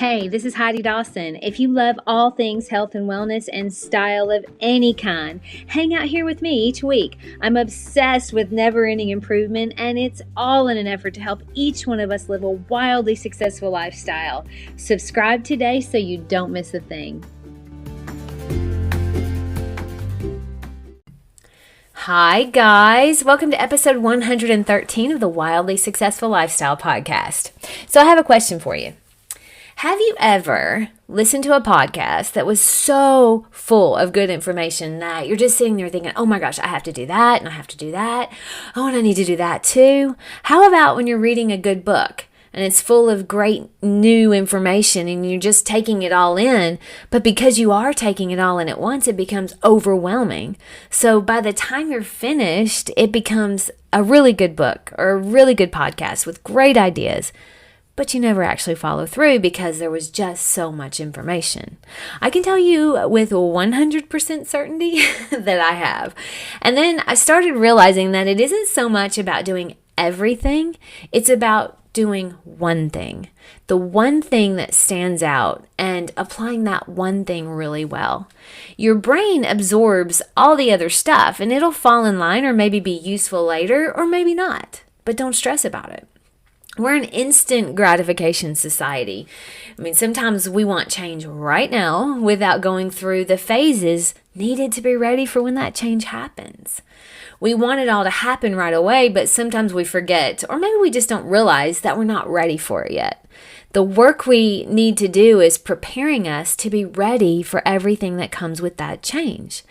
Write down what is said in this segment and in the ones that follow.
Hey, this is Heidi Dawson. If you love all things health and wellness and style of any kind, hang out here with me each week. I'm obsessed with never-ending improvement, and it's all in an effort to help each one of us live a wildly successful lifestyle. Subscribe today so you don't miss a thing. Hi, guys. Welcome to episode 113 of the Wildly Successful Lifestyle Podcast. So I have a question for you. Have you ever listened to a podcast that was so full of good information that you're just sitting there thinking, oh my gosh, I have to do that and I have to do that. Oh, and I need to do that too. How about when you're reading a good book and it's full of great new information and you're just taking it all in, but because you are taking it all in at once, it becomes overwhelming. So by the time you're finished, it becomes a really good book or a really good podcast with great ideas. But you never actually follow through because there was just so much information. I can tell you with 100% certainty that I have. And then I started realizing that it isn't so much about doing everything, it's about doing one thing. The one thing that stands out and applying that one thing really well. Your brain absorbs all the other stuff and it'll fall in line or maybe be useful later or maybe not. But don't stress about it. We're an instant gratification society. I mean, sometimes we want change right now without going through the phases needed to be ready for when that change happens. We want it all to happen right away, but sometimes we forget, or maybe we just don't realize that we're not ready for it yet. The work we need to do is preparing us to be ready for everything that comes with that change.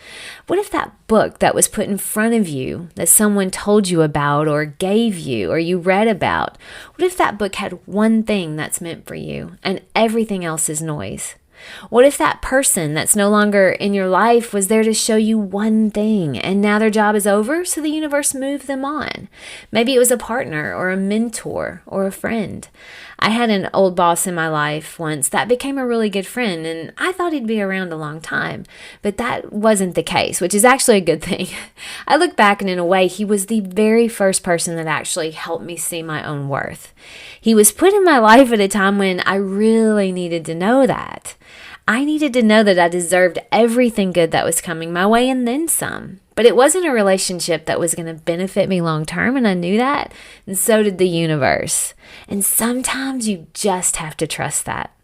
What if that book that was put in front of you, that someone told you about or gave you or you read about, what if that book had one thing that's meant for you and everything else is noise? What if that person that's no longer in your life was there to show you one thing and now their job is over, so the universe moved them on? Maybe it was a partner or a mentor or a friend. I had an old boss in my life once that became a really good friend, and I thought he'd be around a long time, but that wasn't the case, which is actually a good thing. I look back and in a way, he was the very first person that actually helped me see my own worth. He was put in my life at a time when I really needed to know that. I needed to know that I deserved everything good that was coming my way and then some. But it wasn't a relationship that was going to benefit me long term, and I knew that, and so did the universe. And sometimes you just have to trust that.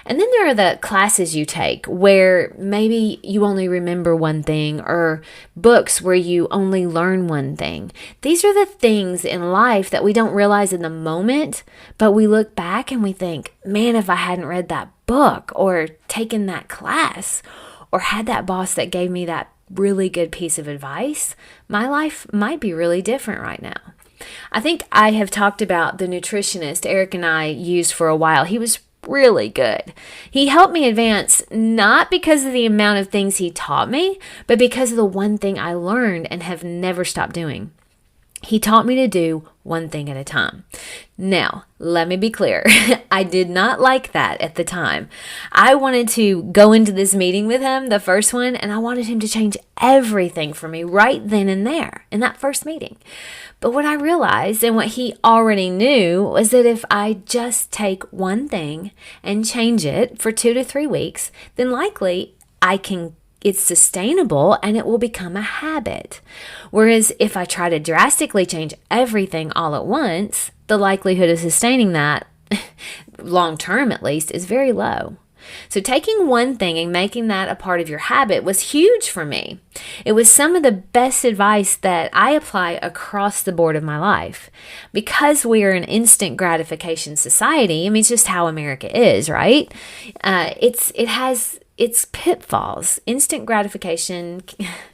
And then there are the classes you take where maybe you only remember one thing, or books where you only learn one thing. These are the things in life that we don't realize in the moment, but we look back and we think, man, if I hadn't read that book or taken that class or had that boss that gave me that really good piece of advice, my life might be really different right now. I think I have talked about the nutritionist Eric and I used for a while. He was really good. He helped me advance not because of the amount of things he taught me, but because of the one thing I learned and have never stopped doing. He taught me to do one thing at a time. Now, let me be clear. I did not like that at the time. I wanted to go into this meeting with him, the first one, and I wanted him to change everything for me right then and there in that first meeting. But what I realized and what he already knew was that if I just take one thing and change it for 2 to 3 weeks, then likely it's sustainable and it will become a habit. Whereas if I try to drastically change everything all at once, the likelihood of sustaining that, long term at least, is very low. So taking one thing and making that a part of your habit was huge for me. It was some of the best advice that I apply across the board of my life. Because we are an instant gratification society, I mean, it's just how America is, right? It has its pitfalls. Instant gratification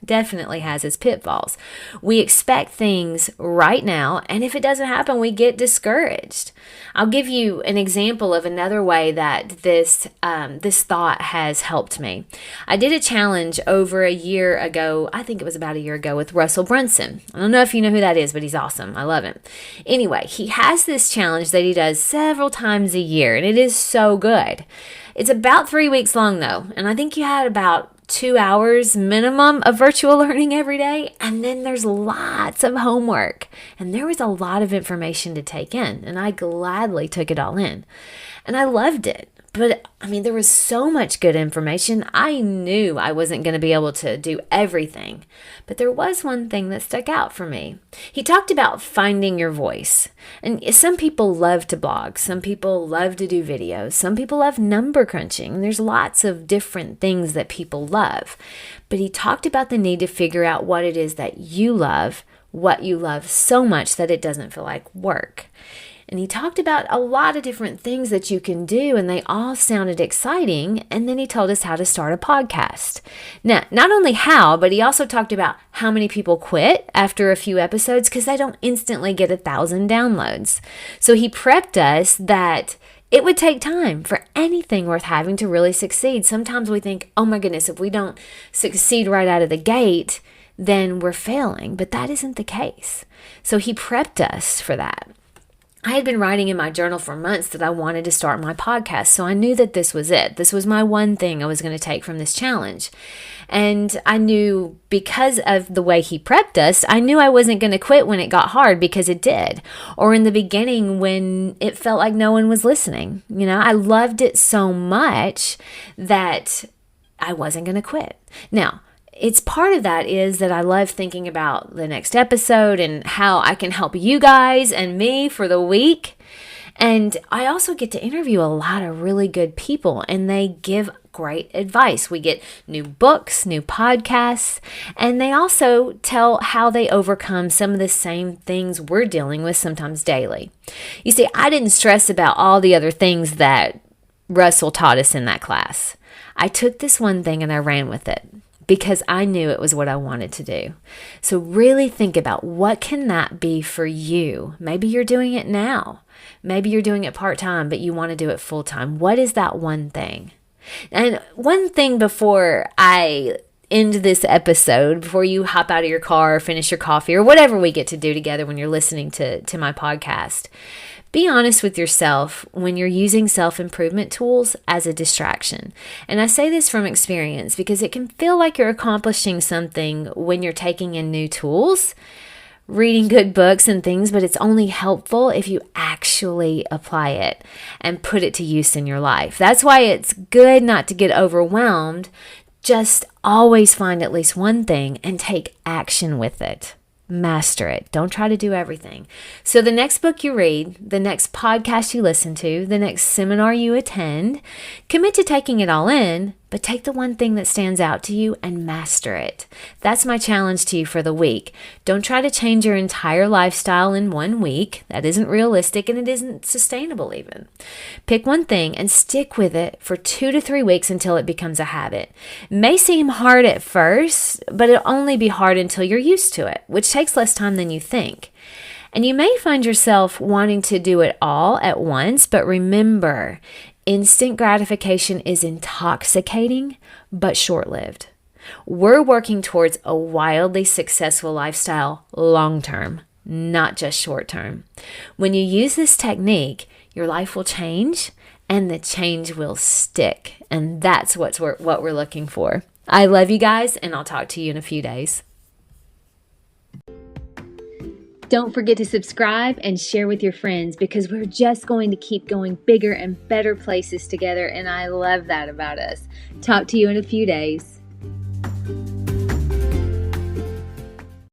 definitely has its pitfalls. We expect things right now, and if it doesn't happen, we get discouraged. I'll give you an example of another way that this thought has helped me. I did a challenge over a year ago. I think it was about a year ago with Russell Brunson. I don't know if you know who that is, but he's awesome. I love him. Anyway, he has this challenge that he does several times a year, and it is so good. It's about 3 weeks long, though, and I think you had about 2 hours minimum of virtual learning every day, and then there's lots of homework, and there was a lot of information to take in, and I gladly took it all in, and I loved it. But I mean, there was so much good information. I knew I wasn't going to be able to do everything. But there was one thing that stuck out for me. He talked about finding your voice. And some people love to blog. Some people love to do videos. Some people love number crunching. There's lots of different things that people love. But he talked about the need to figure out what it is that you love, what you love so much that it doesn't feel like work. And he talked about a lot of different things that you can do, and they all sounded exciting. And then he told us how to start a podcast. Now, not only how, but he also talked about how many people quit after a few episodes because they don't instantly get 1,000 downloads. So he prepped us that it would take time for anything worth having to really succeed. Sometimes we think, oh my goodness, if we don't succeed right out of the gate, then we're failing. But that isn't the case. So he prepped us for that. I had been writing in my journal for months that I wanted to start my podcast, so I knew that this was it. This was my one thing I was going to take from this challenge. And I knew because of the way he prepped us, I knew I wasn't going to quit when it got hard because it did. Or in the beginning when it felt like no one was listening. You know, I loved it so much that I wasn't going to quit. Now, it's part of that is that I love thinking about the next episode and how I can help you guys and me for the week. And I also get to interview a lot of really good people, and they give great advice. We get new books, new podcasts, and they also tell how they overcome some of the same things we're dealing with sometimes daily. You see, I didn't stress about all the other things that Russell taught us in that class. I took this one thing and I ran with it, because I knew it was what I wanted to do. So really think about what can that be for you. Maybe you're doing it now. Maybe you're doing it part-time, but you want to do it full-time. What is that one thing? And one thing before I end this episode, before you hop out of your car or finish your coffee or whatever we get to do together when you're listening to my podcast, be honest with yourself when you're using self-improvement tools as a distraction. And I say this from experience because it can feel like you're accomplishing something when you're taking in new tools, reading good books and things, but it's only helpful if you actually apply it and put it to use in your life. That's why it's good not to get overwhelmed. Just always find at least one thing and take action with it. Master it. Don't try to do everything. So the next book you read, the next podcast you listen to, the next seminar you attend, commit to taking it all in, but take the one thing that stands out to you and master it. That's my challenge to you for the week. Don't try to change your entire lifestyle in 1 week. That isn't realistic and it isn't sustainable even. Pick one thing and stick with it for 2 to 3 weeks until it becomes a habit. It may seem hard at first, but it'll only be hard until you're used to it, which takes less time than you think. And you may find yourself wanting to do it all at once, but remember, instant gratification is intoxicating, but short-lived. We're working towards a wildly successful lifestyle long-term, not just short-term. When you use this technique, your life will change and the change will stick. And that's what we're looking for. I love you guys, and I'll talk to you in a few days. Don't forget to subscribe and share with your friends because we're just going to keep going bigger and better places together, and I love that about us. Talk to you in a few days.